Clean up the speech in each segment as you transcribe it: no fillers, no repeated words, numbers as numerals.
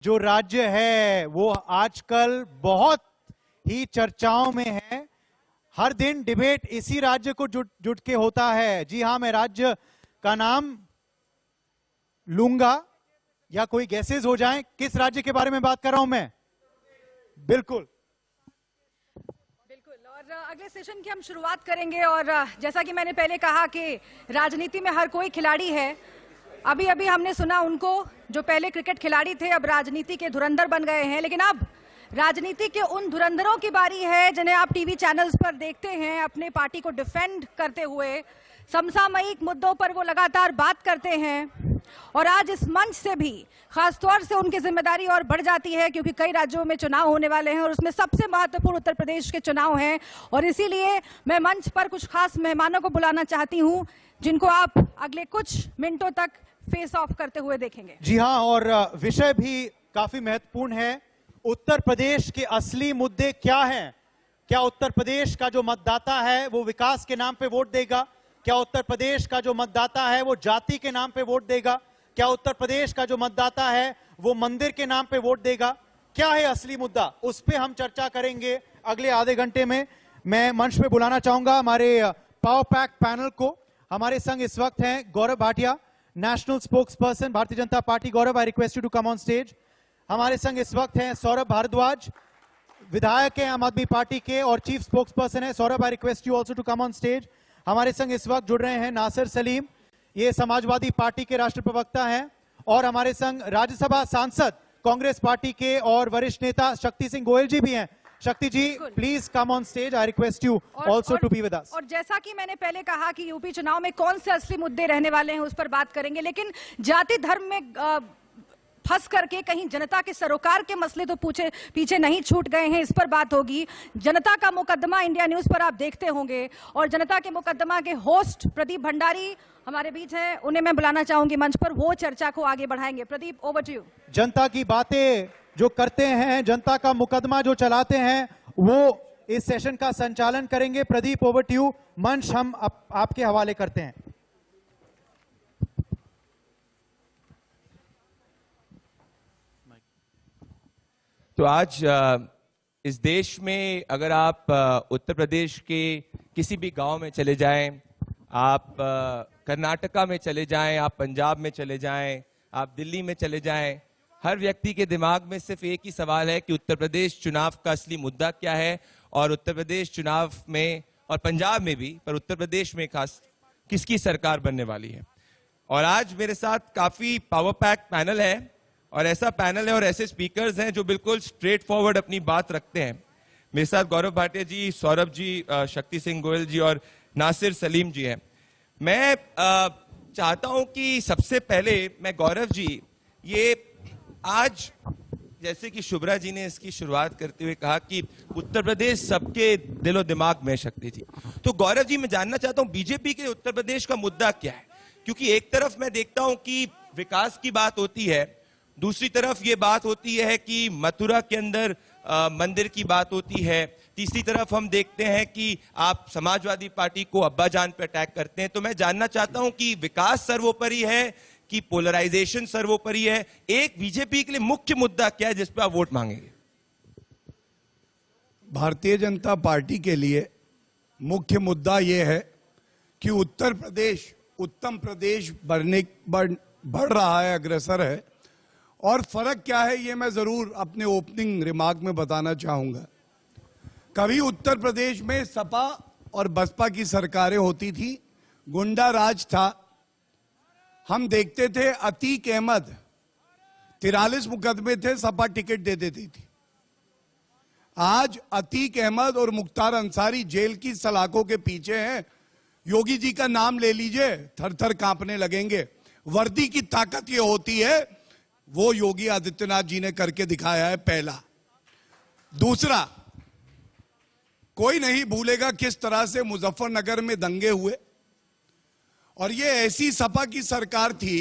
जो राज्य है वो आजकल बहुत ही चर्चाओं में है। हर दिन डिबेट इसी राज्य को जुट के होता है। जी हां, मैं राज्य का नाम लूंगा या कोई गैसेज हो जाएं। किस राज्य के बारे में बात कर रहा हूं मैं? बिल्कुल। और अगले सेशन की हम शुरुआत करेंगे। और जैसा कि मैंने पहले कहा कि राजनीति में हर कोई खिलाड़ी है। अभी अभी हमने सुना उनको जो पहले क्रिकेट खिलाड़ी थे अब राजनीति के धुरंधर बन गए हैं, लेकिन अब राजनीति के उन धुरंधरों की बारी है जिन्हें आप टीवी चैनल्स पर देखते हैं अपने पार्टी को डिफेंड करते हुए। समसामयिक मुद्दों पर वो लगातार बात करते हैं और आज इस मंच से भी खासतौर से उनकी जिम्मेदारी और बढ़ जाती है क्योंकि कई राज्यों में चुनाव होने वाले हैं और उसमें सबसे महत्वपूर्ण उत्तर प्रदेश के चुनाव हैं। और इसीलिए मैं मंच पर कुछ खास मेहमानों को बुलाना चाहती हूं जिनको आप अगले कुछ मिनटों तक फेस ऑफ करते हुए देखेंगे। जी हां, और विषय भी काफी महत्वपूर्ण है। उत्तर प्रदेश के असली मुद्दे क्या हैं? क्या उत्तर प्रदेश का जो मतदाता है वो विकास के नाम पे वोट देगा? क्या उत्तर प्रदेश का जो मतदाता है वो जाति के नाम पे वोट देगा? क्या उत्तर प्रदेश का जो मतदाता है वो मंदिर के नाम पे वोट देगा? क्या है असली मुद्दा? उस पे हम चर्चा करेंगे अगले आधे घंटे में। मैं मंच पे बुलाना चाहूंगा हमारे पावर पैक पैनल को। हमारे संग इस वक्त हैं Gaurav Bhatia, national spokesperson Bharatiya Janata Party. Gaurav, I request you to come on stage. हमारे संग इस वक्त हैं सौरभ भारद्वाज, विधायक हैं आम आदमी पार्टी के और चीफ स्पोक्स पर्सन है। Saurabh, I request you also to come on stage. हमारे संग इस वक्त जुड़ रहे हैं नासिर सलीम, ये समाजवादी पार्टी के राष्ट्रीय प्रवक्ता हैं। और हमारे संग राज्यसभा सांसद कांग्रेस पार्टी के और वरिष्ठ नेता शक्ति सिंह गोयल जी भी हैं। Shakti ji, please come on stage. I request you also to be with us. और जैसा कि मैंने पहले कहा कि यूपी चुनाव में कौन से असली मुद्दे रहने वाले हैं उस पर बात करेंगे, लेकिन जाति धर्म में फंस करके कहीं जनता के सरोकार के मसले तो पीछे नहीं छूट गए हैं, इस पर बात होगी। जनता का मुकदमा इंडिया न्यूज पर आप देखते होंगे और जनता के मुकदमा के होस्ट प्रदीप भंडारी हमारे बीच हैं, उन्हें मैं बुलाना चाहूंगी मंच पर, वो चर्चा को आगे बढ़ाएंगे। Pradeep, over to you. जनता की बातें जो करते हैं, जनता का मुकदमा जो चलाते हैं, वो इस सेशन का संचालन करेंगे। Pradeep, over to you. मंच हम आपके हवाले करते हैं। तो आज इस देश में अगर आप उत्तर प्रदेश के किसी भी गांव में चले जाएं, आप कर्नाटका में चले जाएं, आप पंजाब में चले जाएं, आप दिल्ली में चले जाएं, हर व्यक्ति के दिमाग में सिर्फ एक ही सवाल है कि उत्तर प्रदेश चुनाव का असली मुद्दा क्या है और उत्तर प्रदेश चुनाव में और पंजाब में भी, पर उत्तर प्रदेश में खास किसकी सरकार बनने वाली है। और आज मेरे साथ काफी पावर पैक पैनल है और ऐसा पैनल है और ऐसे स्पीकर्स हैं जो बिल्कुल स्ट्रेट फॉरवर्ड अपनी बात रखते हैं। मेरे साथ गौरव भाटिया जी, सौरभ जी, शक्ति सिंह गोयल जी और नासिर सलीम जी हैं। मैं चाहता हूं कि सबसे पहले मैं गौरव जी, ये आज जैसे कि शुभ्रा जी ने इसकी शुरुआत करते हुए कहा कि उत्तर प्रदेश सबके दिलो दिमाग में, शक्ति जी, तो गौरव जी मैं जानना चाहता हूं बीजेपी के उत्तर प्रदेश का मुद्दा क्या है? क्योंकि एक तरफ मैं देखता हूं कि विकास की बात होती है, दूसरी तरफ ये बात होती है कि मथुरा के अंदर मंदिर की बात होती है, तीसरी तरफ हम देखते हैं कि आप समाजवादी पार्टी को अब्बाजान पे अटैक करते हैं। तो मैं जानना चाहता हूं कि विकास सर्वोपरि है कि पोलराइजेशन सर्वोपरि है? एक बीजेपी के लिए मुख्य मुद्दा क्या है जिस पर आप वोट मांगेंगे? भारतीय जनता पार्टी के लिए मुख्य मुद्दा यह है कि उत्तर प्रदेश उत्तम प्रदेश बढ़ रहा है, अग्रसर है। और फर्क क्या है ये मैं जरूर अपने ओपनिंग रिमार्क में बताना चाहूंगा। कभी उत्तर प्रदेश में सपा और बसपा की सरकारें होती थी, गुंडा राज था। हम देखते थे अतीक अहमद 43 मुकदमे थे, सपा टिकट दे देती थी। आज अतीक अहमद और मुख्तार अंसारी जेल की सलाखों के पीछे हैं। योगी जी का नाम ले लीजिए, थर थर कांपने लगेंगे। वर्दी की ताकत ये होती है, वो योगी आदित्यनाथ जी ने करके दिखाया है, पहला। दूसरा, कोई नहीं भूलेगा किस तरह से मुजफ्फरनगर में दंगे हुए और ये ऐसी सपा की सरकार थी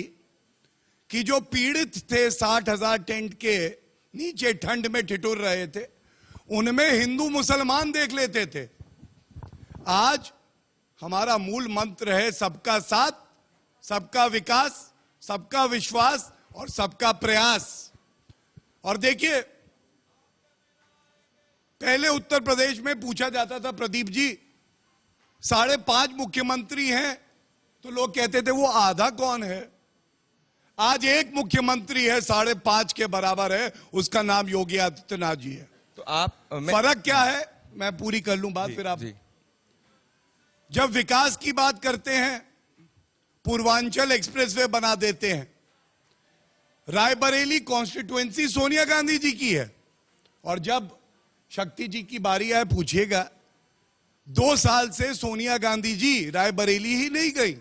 कि जो पीड़ित थे 60,000 टेंट के नीचे ठंड में ठिठुर रहे थे, उनमें हिंदू मुसलमान देख लेते थे। आज हमारा मूल मंत्र है सबका साथ, सबका विकास, सबका विश्वास और सबका प्रयास। और देखिए, पहले उत्तर प्रदेश में पूछा जाता था, प्रदीप जी 5.5 मुख्यमंत्री हैं, तो लोग कहते थे वो आधा कौन है। आज एक मुख्यमंत्री है, 5.5 के बराबर है, उसका नाम योगी आदित्यनाथ जी है। तो आप फर्क क्या है, मैं पूरी कर लूं बात, फिर आप। जी। जब विकास की बात करते हैं, पूर्वांचल एक्सप्रेसवे बना देते हैं। रायबरेली कॉन्स्टिट्युएंसी सोनिया गांधी जी की है, और जब शक्ति जी की बारी आए, पूछिएगा 2 साल से सोनिया गांधी जी रायबरेली ही नहीं गई।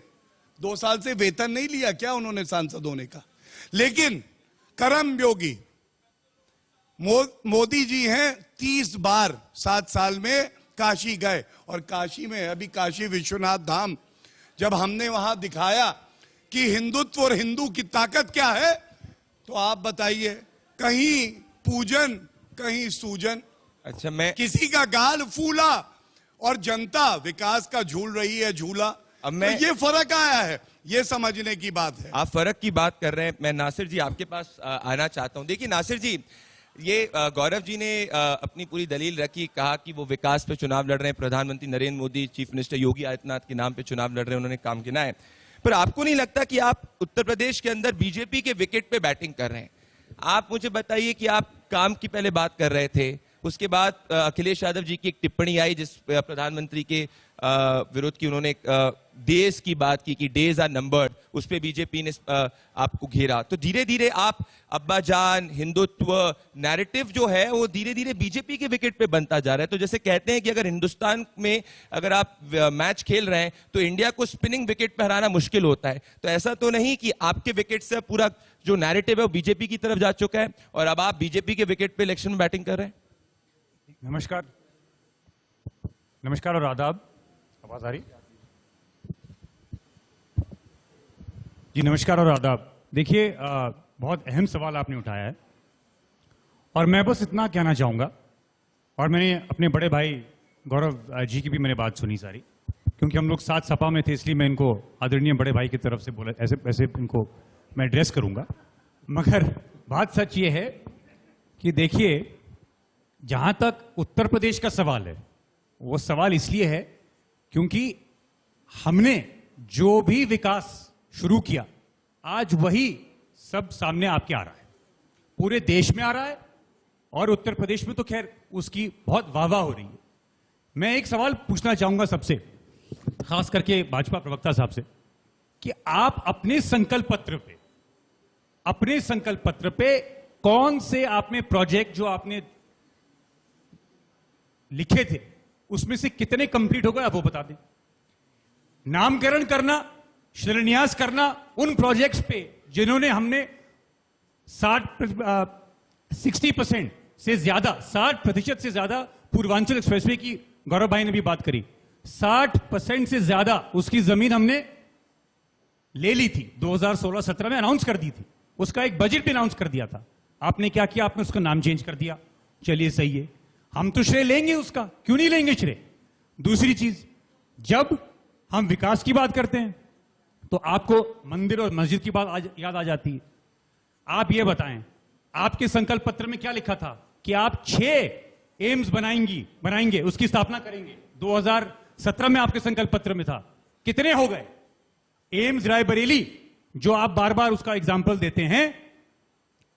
2 साल से वेतन नहीं लिया क्या उन्होंने सांसद होने का। लेकिन करम योगी मोदी जी हैं, 30 बार 7 साल में काशी गए, और काशी में अभी काशी विश्वनाथ धाम जब हमने वहां दिखाया कि हिंदुत्व और हिंदू की ताकत क्या है, तो आप बताइए, कहीं पूजन कहीं सूजन। अच्छा, मैं किसी का गाल फूला और जनता विकास का झूल रही है झूला। अब मैं तो ये फर्क आया है, ये समझने की बात है। आप फर्क की बात कर रहे हैं, मैं नासिर जी आपके पास आना चाहता हूं। देखिए नासिर जी, ये गौरव जी ने अपनी पूरी दलील रखी, कहा कि वो विकास पे चुनाव लड़ रहे हैं, प्रधानमंत्री नरेंद्र मोदी, चीफ मिनिस्टर योगी आदित्यनाथ के नाम पे चुनाव लड़ रहे हैं, उन्होंने काम किया है। पर आपको नहीं लगता कि आप उत्तर प्रदेश के अंदर बीजेपी के विकेट पे बैटिंग कर रहे हैं? आप मुझे बताइए कि आप काम की पहले बात कर रहे थे, उसके बाद अखिलेश यादव जी की एक टिप्पणी आई जिस प्रधानमंत्री के विरुद्ध की उन्होंने डेज की बात की कि डेज आर नंबर्ड, उस पे बीजेपी ने आपको घेरा। तो धीरे धीरे आप अब्बाजान, हिंदुत्व नैरेटिव जो है वो धीरे धीरे बीजेपी के विकेट पे बनता जा रहा है। तो जैसे कहते हैं कि अगर हिंदुस्तान में अगर आप मैच खेल रहे हैं तो इंडिया को स्पिनिंग विकेट पे हराना मुश्किल होता है। तो ऐसा तो नहीं कि आपके विकेट से पूरा जो नैरेटिव है वो बीजेपी की तरफ जा चुका है और अब आप बीजेपी के विकेट पे इलेक्शन में बैटिंग कर रहे हैं? नमस्कार और आदाब। आवाज आ रही? जी नमस्कार और आदाब। देखिए बहुत अहम सवाल आपने उठाया है और मैं बस इतना कहना चाहूँगा, और मैंने अपने बड़े भाई गौरव जी की भी मैंने बात सुनी सारी, क्योंकि हम लोग साथ सपा में थे, इसलिए मैं इनको आदरणीय बड़े भाई की तरफ से बोला, ऐसे इनको मैं एड्रेस करूँगा। मगर बात सच ये है कि देखिए, जहाँ तक उत्तर प्रदेश का सवाल है, वो सवाल इसलिए है क्योंकि हमने जो भी विकास शुरू किया आज वही सब सामने आपके आ रहा है, पूरे देश में आ रहा है और उत्तर प्रदेश में तो खैर उसकी बहुत वाहवाह हो रही है। मैं एक सवाल पूछना चाहूंगा सबसे, खास करके भाजपा प्रवक्ता साहब से, कि आप अपने संकल्प पत्र पे कौन से आपने प्रोजेक्ट जो आपने लिखे थे उसमें से कितने कंप्लीट हो गए, आप वो बता दें। नामकरण करना, शिलान्यास करना उन प्रोजेक्ट्स पे जिन्होंने हमने 60% से ज्यादा, 60% से ज्यादा पूर्वांचल एक्सप्रेसवे की गौरव भाई ने भी बात करी, 60% से ज्यादा उसकी जमीन हमने ले ली थी, 2016-17 में अनाउंस कर दी थी, उसका एक बजट भी अनाउंस कर दिया था। आपने क्या किया? आपने उसका नाम चेंज कर दिया। चलिए सही है, हम तो श्रेय लेंगे उसका, क्यों नहीं लेंगे श्रेय। दूसरी चीज, जब हम विकास की बात करते हैं तो आपको मंदिर और मस्जिद की बात याद आ जाती है। आप ये बताएं, आपके संकल्प पत्र में क्या लिखा था कि आप 6 एम्स बनाएंगे, उसकी स्थापना करेंगे। 2017 में आपके संकल्प पत्र में था, कितने हो गए? एम्स रायबरेली जो आप बार बार उसका एग्जाम्पल देते हैं,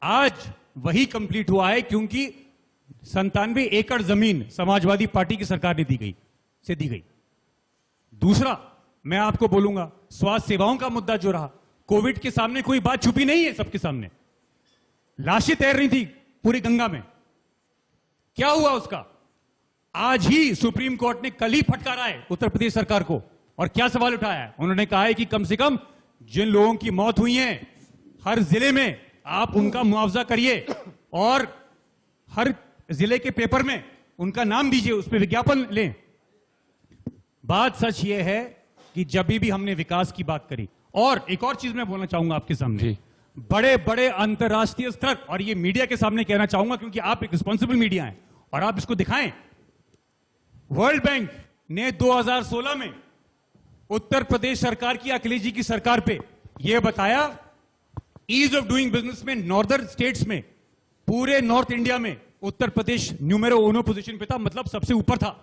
आज वही कंप्लीट हुआ है क्योंकि 97 एकड़ जमीन समाजवादी पार्टी की सरकार ने दी गई। दूसरा मैं आपको बोलूंगा, स्वास्थ्य सेवाओं का मुद्दा जो रहा, कोविड के सामने कोई बात छुपी नहीं है, सबके सामने लाशें तैर रही थी पूरी गंगा में, क्या हुआ उसका? आज ही सुप्रीम कोर्ट ने कल ही फटकारा है उत्तर प्रदेश सरकार को, और क्या सवाल उठाया है? उन्होंने कहा है कि कम से कम जिन लोगों की मौत हुई है हर जिले में आप उनका मुआवजा करिए और हर जिले के पेपर में उनका नाम दीजिए, उस पर विज्ञापन लें। बात सच यह है कि जब भी हमने विकास की बात करी, और एक और चीज मैं बोलना चाहूंगा आपके सामने, बड़े बड़े अंतरराष्ट्रीय स्तर, और ये मीडिया के सामने कहना चाहूंगा क्योंकि आप एक रिस्पॉन्सिबल मीडिया हैं और आप इसको दिखाएं। वर्ल्ड बैंक ने 2016 में उत्तर प्रदेश सरकार की, अखिलेश जी की सरकार पे यह बताया, ईज ऑफ डूइंग बिजनेस में नॉर्दर्न स्टेट्स में पूरे नॉर्थ इंडिया में उत्तर प्रदेश न्यूमेरो उनो पोजीशन पे था, मतलब सबसे ऊपर था।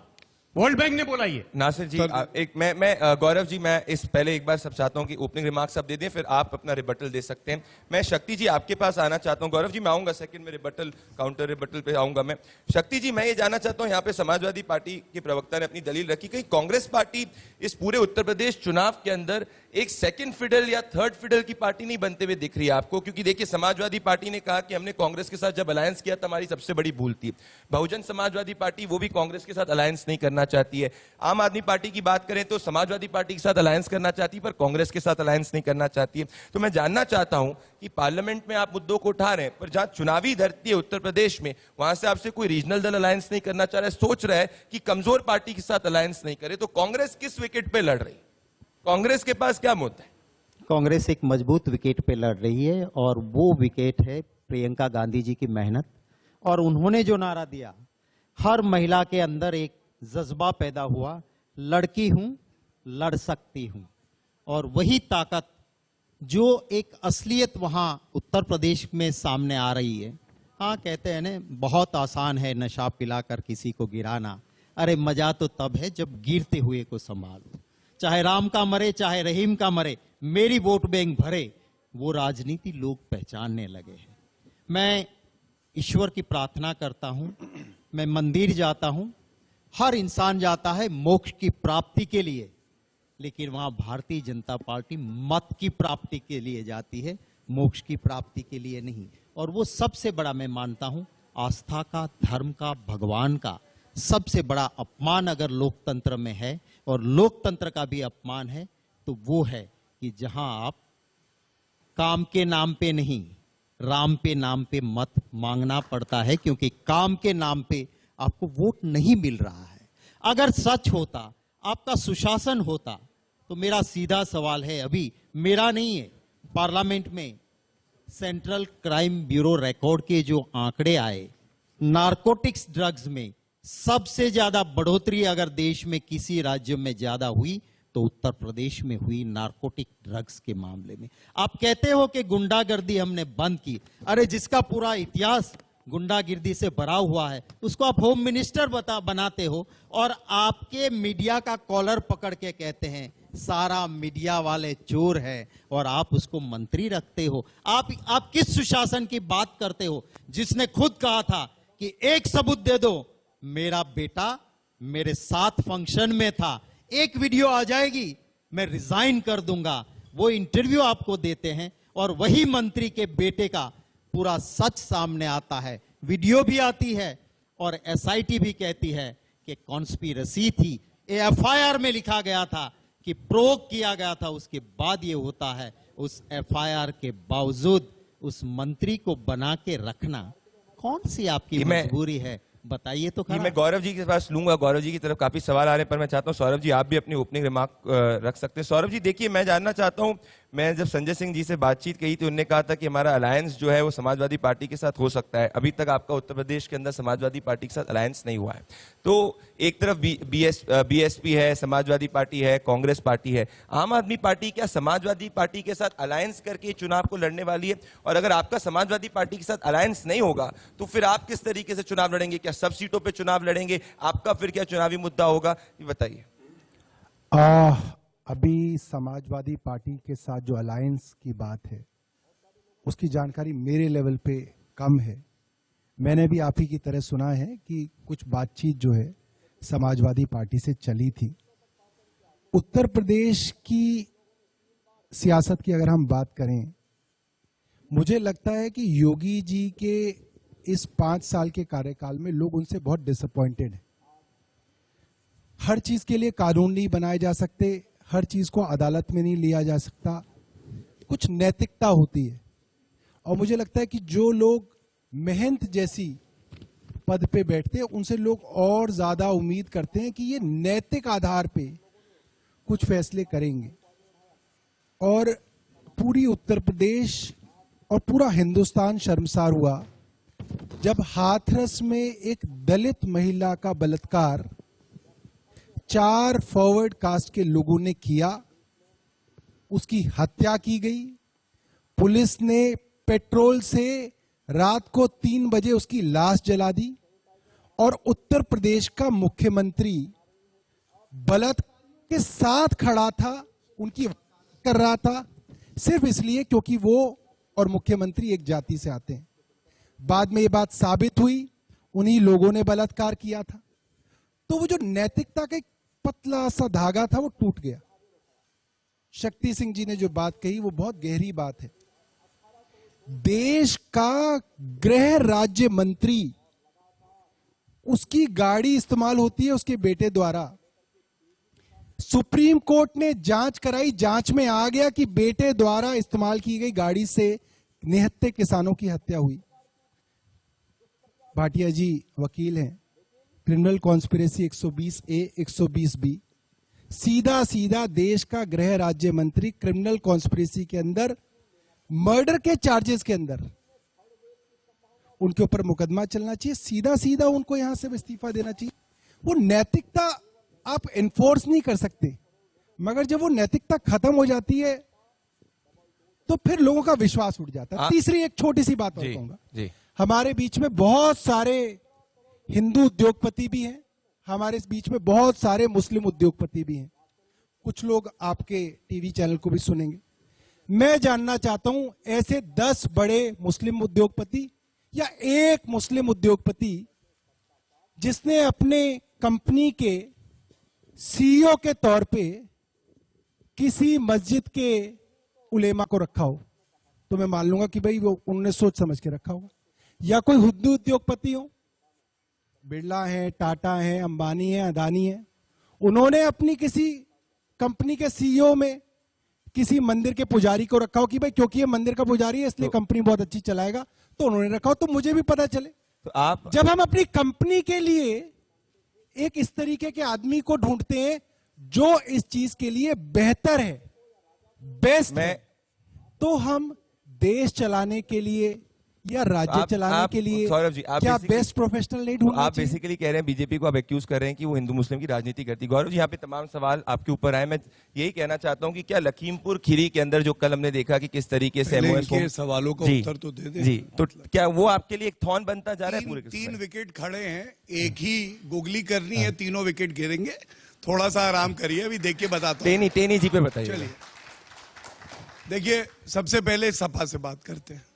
वर्ल्ड बैंक ने बोला ये। नासिर जी एक मैं गौरव जी, मैं इस पहले एक बार सब चाहता हूं कि ओपनिंग रिमार्क्स आप दे दें, फिर आप अपना रिबटल दे सकते हैं। मैं शक्ति जी आपके पास आना चाहता हूं। गौरव जी मैं आऊंगा सेकंड में, रिबटल काउंटर रिबटल पे आऊंगा मैं। शक्ति जी मैं ये जानना चाहता हूं, यहाँ पे समाजवादी पार्टी के प्रवक्ता ने अपनी दलील रखी, कहीं कांग्रेस पार्टी इस पूरे उत्तर प्रदेश चुनाव के अंदर एक सेकंड फिडल या थर्ड फिडल की पार्टी नहीं बनते हुए दिख रही है आपको? क्योंकि देखिए समाजवादी पार्टी ने कहा कि हमने कांग्रेस के साथ जब अलायंस किया तो हमारी सबसे बड़ी भूल थी। बहुजन समाजवादी पार्टी वो भी कांग्रेस के साथ अलायंस नहीं करना चाहती है। आम आदमी पार्टी की बात करें तो समाजवादी पार्टी के साथ अलायंस करना चाहती है पर कांग्रेस के साथ अलायंस नहीं करना चाहती है। तो मैं जानना चाहता हूं कि पार्लियामेंट में आप मुद्दों को उठा रहे हैं पर जहां चुनावी धरती है उत्तर प्रदेश में, वहां से आपसे कोई रीजनल दल अलायंस नहीं करना चाह रहा है, सोच रहा है कि कमजोर पार्टी के साथ अलायंस नहीं करे, तो कांग्रेस किस विकेट पे लड़ रही? कांग्रेस के पास क्या मुद्दा है? कांग्रेस एक मजबूत विकेट पे लड़ रही है और वो विकेट है प्रियंका गांधी जी की मेहनत। और उन्होंने जो नारा दिया, हर महिला के अंदर एक जज्बा पैदा हुआ, लड़की हूं लड़ सकती हूं। और वही ताकत जो एक असलियत वहां उत्तर प्रदेश में सामने आ रही है। हाँ कहते हैं ना, बहुत आसान है नशा पिलाकर किसी को गिराना, अरे मजा तो तब है जब गिरते हुए को संभालो। चाहे राम का मरे चाहे रहीम का मरे, मेरी वोट बैंक भरे, वो राजनीति लोग पहचानने लगे हैं। मैं ईश्वर की प्रार्थना करता हूं, मैं मंदिर जाता हूं, हर इंसान जाता है मोक्ष की प्राप्ति के लिए, लेकिन वहां भारतीय जनता पार्टी मत की प्राप्ति के लिए जाती है, मोक्ष की प्राप्ति के लिए नहीं। और वो सबसे बड़ा मैं मानता हूं आस्था का, धर्म का, भगवान का सबसे बड़ा अपमान अगर लोकतंत्र में है और लोकतंत्र का भी अपमान है तो वो है कि जहां आप काम के नाम पे नहीं, राम पे नाम पे मत मांगना पड़ता है, क्योंकि काम के नाम पे आपको वोट नहीं मिल रहा है। अगर सच होता, आपका सुशासन होता, तो मेरा सीधा सवाल है, अभी मेरा नहीं है, पार्लियामेंट में सेंट्रल क्राइम ब्यूरो रिकॉर्ड के जो आंकड़े आए, नारकोटिक्स ड्रग्स में सबसे ज्यादा बढ़ोतरी अगर देश में किसी राज्य में ज्यादा हुई तो उत्तर प्रदेश में हुई, नारकोटिक ड्रग्स के मामले में। आप कहते हो कि गुंडागर्दी हमने बंद की, अरे जिसका पूरा इतिहास गुंडागिर्दी से भरा हुआ है उसको आप होम मिनिस्टर बनाते हो और आपके मीडिया का कॉलर पकड़ के कहते हैं सारा मीडिया वाले चोर है और आप उसको मंत्री रखते हो। आप किस सुशासन की बात करते हो जिसने खुद कहा था कि एक सबूत दे दो, मेरा बेटा मेरे साथ फंक्शन में था, एक वीडियो आ जाएगी मैं रिजाइन कर दूंगा। वो इंटरव्यू आपको देते हैं और वही मंत्री के बेटे का पूरा सच सामने आता है, वीडियो भी आती है और एसआईटी भी कहती है कि कॉन्स्पिरेसी थी। एफआईआर में लिखा गया था कि प्रोवोक किया गया था, उसके बाद ये होता है। उस एफआईआर के बावजूद उस मंत्री को बना के रखना कौन सी आपकी मजबूरी है, बताइए तो। मैं गौरव जी के पास लूंगा, गौरव जी की तरफ काफी सवाल आ रहे हैं पर मैं चाहता हूं सौरभ जी आप भी अपनी ओपनिंग रिमार्क रख सकते हैं। सौरभ जी देखिए, मैं जानना चाहता हूं, मैं जब संजय सिंह जी से बातचीत कही तो उन्होंने कहा था कि हमारा अलायंस जो है वो समाजवादी पार्टी के साथ हो सकता है। अभी तक आपका उत्तर प्रदेश के अंदर समाजवादी पार्टी के साथ अलायंस नहीं हुआ है। तो एक तरफ बीएसपी है, समाजवादी पार्टी है, कांग्रेस पार्टी है, आम आदमी पार्टी क्या समाजवादी पार्टी के साथ अलायंस करके चुनाव को लड़ने वाली है? और अगर आपका समाजवादी पार्टी के साथ अलायंस नहीं होगा तो फिर आप किस तरीके से चुनाव लड़ेंगे? क्या सब सीटों पे चुनाव लड़ेंगे? आपका फिर क्या चुनावी मुद्दा होगा, ये बताइए। अभी समाजवादी पार्टी के साथ जो अलायंस की बात है उसकी जानकारी मेरे लेवल पे कम है। मैंने भी आप ही की तरह सुना है कि कुछ बातचीत जो है समाजवादी पार्टी से चली थी। उत्तर प्रदेश की सियासत की अगर हम बात करें, मुझे लगता है कि योगी जी के इस 5 साल के कार्यकाल में लोग उनसे बहुत डिसअपॉइंटेड हैं। हर चीज के लिए कानून नहीं बनाए जा सकते, हर चीज को अदालत में नहीं लिया जा सकता, कुछ नैतिकता होती है। और मुझे लगता है कि जो लोग महंत जैसी पद पे बैठते हैं उनसे लोग और ज्यादा उम्मीद करते हैं कि ये नैतिक आधार पे कुछ फैसले करेंगे। और पूरी उत्तर प्रदेश और पूरा हिंदुस्तान शर्मसार हुआ जब हाथरस में एक दलित महिला का बलात्कार 4 फॉरवर्ड कास्ट के लोगों ने किया, उसकी हत्या की गई, पुलिस ने पेट्रोल से रात को 3 बजे उसकी लाश जला दी और उत्तर प्रदेश का मुख्यमंत्री बलात्कार के साथ खड़ा था, उनकी कर रहा था, सिर्फ इसलिए क्योंकि वो और मुख्यमंत्री एक जाति से आते हैं। बाद में ये बात साबित हुई, उन्हीं लोगों ने बलात्कार किया था। तो वो जो नैतिकता का एक पतला सा धागा था वो टूट गया। शक्ति सिंह जी ने जो बात कही वो बहुत गहरी बात है। देश का गृह राज्य मंत्री, उसकी गाड़ी इस्तेमाल होती है उसके बेटे द्वारा। सुप्रीम कोर्ट ने जांच कराई, जांच में आ गया कि बेटे द्वारा इस्तेमाल की गई गाड़ी से निहत्थे किसानों की हत्या हुई। भाटिया जी वकील हैं, क्रिमिनल कॉन्स्पिरेसी 120A 120B, सीधा सीधा देश का गृह राज्य मंत्री क्रिमिनल कॉन्स्पिरेसी के अंदर, मर्डर के चार्जेस के अंदर उनके ऊपर मुकदमा चलना चाहिए, सीधा सीधा उनको यहां से इस्तीफा देना चाहिए। वो नैतिकता आप एनफोर्स नहीं कर सकते, मगर जब वो नैतिकता खत्म हो जाती है तो फिर लोगों का विश्वास उठ जाता है। तीसरी एक छोटी सी बात और कहूंगा, हमारे बीच में बहुत सारे हिंदू उद्योगपति भी हैं, हमारे इस बीच में बहुत सारे मुस्लिम उद्योगपति भी हैं। कुछ लोग आपके टीवी चैनल को भी सुनेंगे। मैं जानना चाहता हूं, ऐसे 10 बड़े मुस्लिम उद्योगपति या एक मुस्लिम उद्योगपति जिसने अपने कंपनी के सीईओ के तौर पे किसी मस्जिद के उलेमा को रखा हो, तो मैं मान लूंगा कि भाई वो उन्होंने सोच समझ के रखा होगा। या कोई हिंदू उद्योगपति हो, बिरला है, टाटा है, अंबानी है, अदानी है, उन्होंने अपनी किसी कंपनी के सीईओ में किसी मंदिर के पुजारी को रखा हो कि भाई क्योंकि ये मंदिर का पुजारी है इसलिए कंपनी बहुत अच्छी चलाएगा, तो उन्होंने रखा हो, तो मुझे भी पता चले। तो आप जब हम अपनी कंपनी के लिए एक इस तरीके के आदमी को ढूंढते हैं जो इस चीज के लिए बेहतर है, बेस्ट है, तो हम देश चलाने के लिए या राज्य चलाने के लिए सौरभ जी, आप क्या बेस्ट प्रोफेशनल नहीं ढूंढना आप चाहिए? बेसिकली कह रहे हैं बीजेपी को आप एक्यूज कर रहे हैं कि वो हिंदू मुस्लिम की राजनीति करती है। गौरव जी, यहाँ पे तमाम सवाल आपके ऊपर आए। मैं यही कहना चाहता हूँ कि क्या लखीमपुर खीरी के अंदर जो कल हमने देखा कि किस तरीके से इनके सवालों का उत्तर तो दे दें। जी, तो क्या वो आपके लिए एक थॉर्न बनता जा रहा है? पूरे 3 विकेट खड़े हैं, एक ही गुगली करनी है, तीनों विकेट गिरेंगे। थोड़ा सा आराम करिए, अभी देख के बताता हूँ। तेनी जी पे बताइए। चलिए, देखिए, सबसे पहले सपा से बात करते हैं।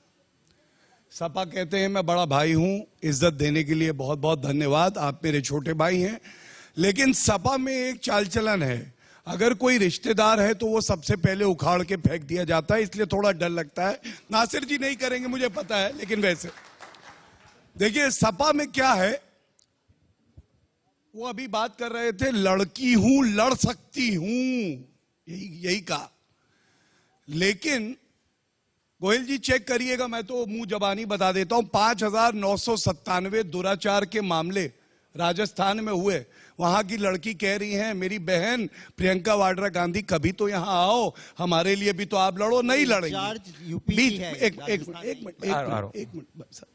सपा कहते हैं मैं बड़ा भाई हूं, इज्जत देने के लिए बहुत बहुत धन्यवाद, आप मेरे छोटे भाई हैं। लेकिन सपा में एक चाल चलन है, अगर कोई रिश्तेदार है तो वो सबसे पहले उखाड़ के फेंक दिया जाता है, इसलिए थोड़ा डर लगता है। नासिर जी नहीं करेंगे मुझे पता है, लेकिन वैसे देखिए सपा में क्या है, वो अभी बात कर रहे थे लड़की हूं, लड़ सकती हूं, यही कहा। लेकिन गोयल जी चेक करिएगा, मैं तो मुंह जबानी बता देता हूं, 5997 दुराचार के मामले राजस्थान में हुए। वहां की लड़की कह रही है मेरी बहन प्रियंका वाड्रा गांधी कभी तो यहां आओ, हमारे लिए भी तो आप लड़ो। नहीं लड़ेंगे। एक मिनट।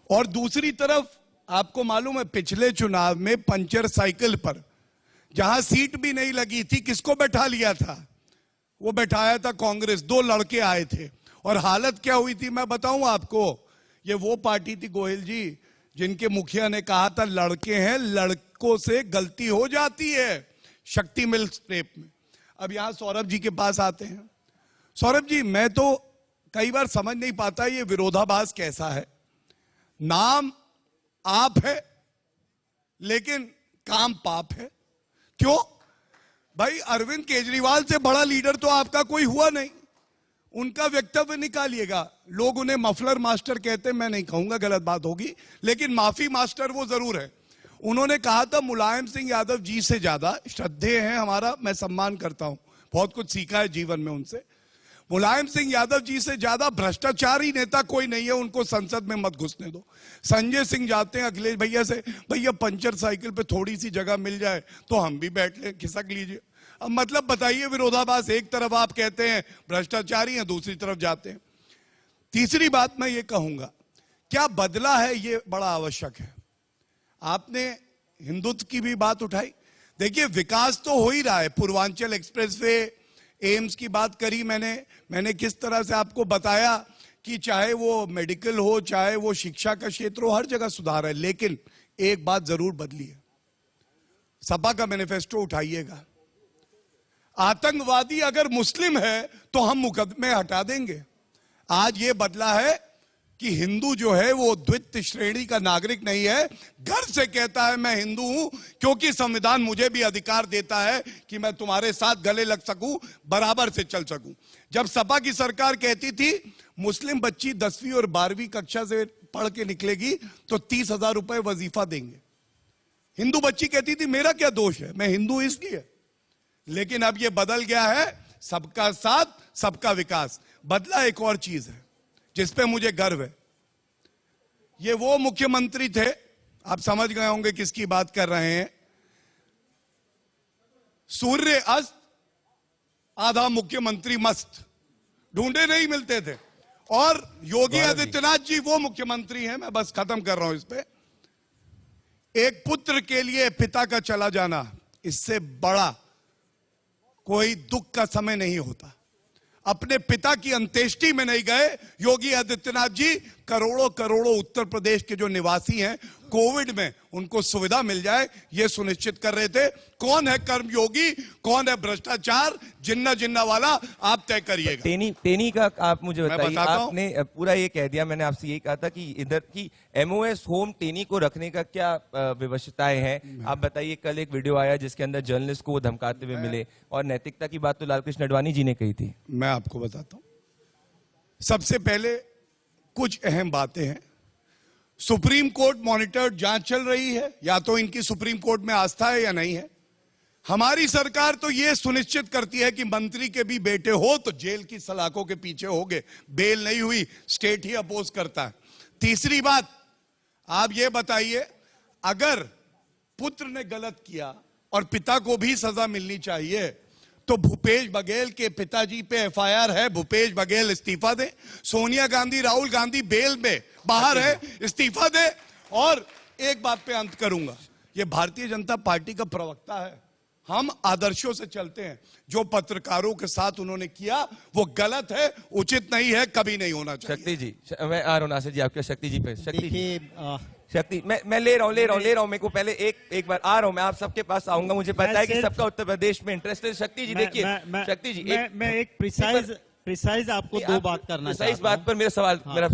और दूसरी तरफ आपको मालूम है पिछले चुनाव में पंचर साइकिल पर जहां सीट भी नहीं लगी थी, किसको बैठा लिया था? वो बैठाया था कांग्रेस, 2 लड़के आए थे। और हालत क्या हुई थी मैं बताऊं आपको, ये वो पार्टी थी गोयल जी जिनके मुखिया ने कहा था लड़के हैं, लड़कों से गलती हो जाती है, शक्ति मिल स्टेप में। अब यहां सौरभ जी के पास आते हैं। सौरभ जी, मैं तो कई बार समझ नहीं पाता ये विरोधाभास कैसा है। नाम आप है लेकिन काम पाप है। क्यों भाई? अरविंद केजरीवाल से बड़ा लीडर तो आपका कोई हुआ नहीं। उनका वक्तव्य निकालिएगा, लोग उन्हें मफलर मास्टर कहते हैं, मैं नहीं कहूंगा, गलत बात होगी, लेकिन माफी मास्टर वो जरूर है। उन्होंने कहा था मुलायम सिंह यादव जी से ज्यादा श्रद्धेय हैं हमारा, मैं सम्मान करता हूं, बहुत कुछ सीखा है जीवन में उनसे। मुलायम सिंह यादव जी से ज्यादा भ्रष्टाचारी नेता कोई नहीं है, उनको संसद में मत घुसने दो। संजय सिंह जाते हैं अखिलेश भैया से, भैया पंचर साइकिल पे थोड़ी सी जगह मिल जाए तो हम भी बैठ ले, खिसक लीजिए। अब मतलब बताइए विरोधाभास, एक तरफ आप कहते हैं भ्रष्टाचारी हैं, दूसरी तरफ जाते हैं। तीसरी बात मैं ये कहूंगा, क्या बदला है ये बड़ा आवश्यक है। आपने हिंदुत्व की भी बात उठाई, देखिए विकास तो हो ही रहा है। पूर्वांचल एक्सप्रेसवे, एम्स की बात करी मैंने किस तरह से आपको बताया कि चाहे वो मेडिकल हो, चाहे वो शिक्षा का क्षेत्र हो, हर जगह सुधार है। लेकिन एक बात जरूर बदली है, सपा का मैनिफेस्टो उठाइएगा। आतंकवादी अगर मुस्लिम है तो हम मुकदमे हटा देंगे। आज ये बदला है कि हिंदू जो है वो द्वितीय श्रेणी का नागरिक नहीं है, घर से कहता है मैं हिंदू हूं क्योंकि संविधान मुझे भी अधिकार देता है कि मैं तुम्हारे साथ गले लग सकूं, बराबर से चल सकूं। जब सपा की सरकार कहती थी मुस्लिम बच्ची 10वीं और 12वीं कक्षा से पढ़ के निकलेगी तो 30,000 रुपए वजीफा देंगे, हिंदू बच्ची कहती थी मेरा क्या दोष है, मैं हिंदू इसलिए। लेकिन अब यह बदल गया है, सबका साथ सबका विकास। बदला एक और चीज है जिस पे मुझे गर्व है। ये वो मुख्यमंत्री थे, आप समझ गए होंगे किसकी बात कर रहे हैं। सूर्य अस्त, आधा मुख्यमंत्री मस्त, ढूंढे नहीं मिलते थे। और योगी आदित्यनाथ जी वो मुख्यमंत्री हैं, मैं बस खत्म कर रहा हूं इस पे। एक पुत्र के लिए पिता का चला जाना, इससे बड़ा कोई दुख का समय नहीं होता। अपने पिता की अंत्येष्टि में नहीं गए योगी आदित्यनाथ जी। करोड़ों करोड़ों उत्तर प्रदेश के जो निवासी हैं, कोविड में उनको सुविधा मिल जाए ये सुनिश्चित कर रहे थे। कौन है कर्मयोगी, कौन है भ्रष्टाचार, जिन्ना जिन्ना वाला आप तय करिएगा। टेनी का आप मुझे बताइए, बताता हूं। आपने पूरा ये कह दिया, मैंने आपसे यही कहा था कि इधर की एमओएस होम टेनी को रखने का क्या विवशताएं हैं। आप बताइए, कल एक वीडियो आया जिसके अंदर जर्नलिस्ट को वो धमकाते हुए मिले, और नैतिकता की बात तो लालकृष्ण आडवाणी जी ने कही थी। मैं आपको बताता हूं, सबसे पहले कुछ अहम बातें हैं। सुप्रीम कोर्ट मॉनिटर्ड जांच चल रही है, या तो इनकी सुप्रीम कोर्ट में आस्था है या नहीं है। हमारी सरकार तो यह सुनिश्चित करती है कि मंत्री के भी बेटे हो तो जेल की सलाखों के पीछे होंगे, बेल नहीं हुई स्टेट ही अपोज करता है। तीसरी बात, आप यह बताइए, अगर पुत्र ने गलत किया और पिता को भी सजा मिलनी चाहिए तो भूपेश बघेल के पिताजी पे एफआईआर है, भूपेश बघेल इस्तीफा दे। सोनिया गांधी, राहुल गांधी बेल में बाहर है, इस्तीफा दे। और एक बात पे अंत करूंगा, ये भारतीय जनता पार्टी का प्रवक्ता है, हम आदर्शों से चलते हैं। जो पत्रकारों के साथ उन्होंने किया वो गलत है, उचित नहीं है, कभी नहीं होना चाहिए। शक्ति जी, मैं आ रहा हूं नासिर जी आपके, शक्ति जी पे। शक्ति जी, देखिए शक्ति, मैं ले रहा हूं मेरे को पहले एक बार आ रहा हूं, मैं आप सबके पास आऊंगा। मुझे पता है कि सबका उत्तर प्रदेश में इंटरेस्ट है। शक्ति जी देखिए, शक्ति जी मैं एक प्रिसाइज आपको दो बात करना चाहता हूं। इस बात पर मेरा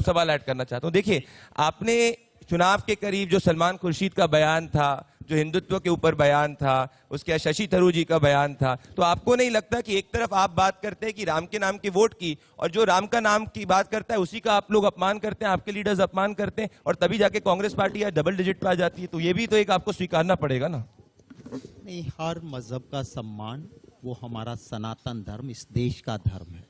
सवाल ऐड करना चाहता हूं। देखिए, आपने चुनाव के करीब जो सलमान खुर्शीद का बयान था, जो हिंदुत्व के ऊपर बयान था, उसके शशि थरूर जी का बयान था, तो आपको नहीं लगता कि एक तरफ आप बात करते हैं कि राम के नाम की वोट की, और जो राम का नाम की बात करता है उसी का आप लोग अपमान करते हैं, आपके लीडर्स अपमान करते हैं, और तभी जाके कांग्रेस पार्टी डबल डिजिट पे आ जाती है। तो ये भी तो एक आपको स्वीकारना पड़ेगा ना। नहीं, हर मजहब का सम्मान, वो हमारा सनातन धर्म, इस देश का धर्म है।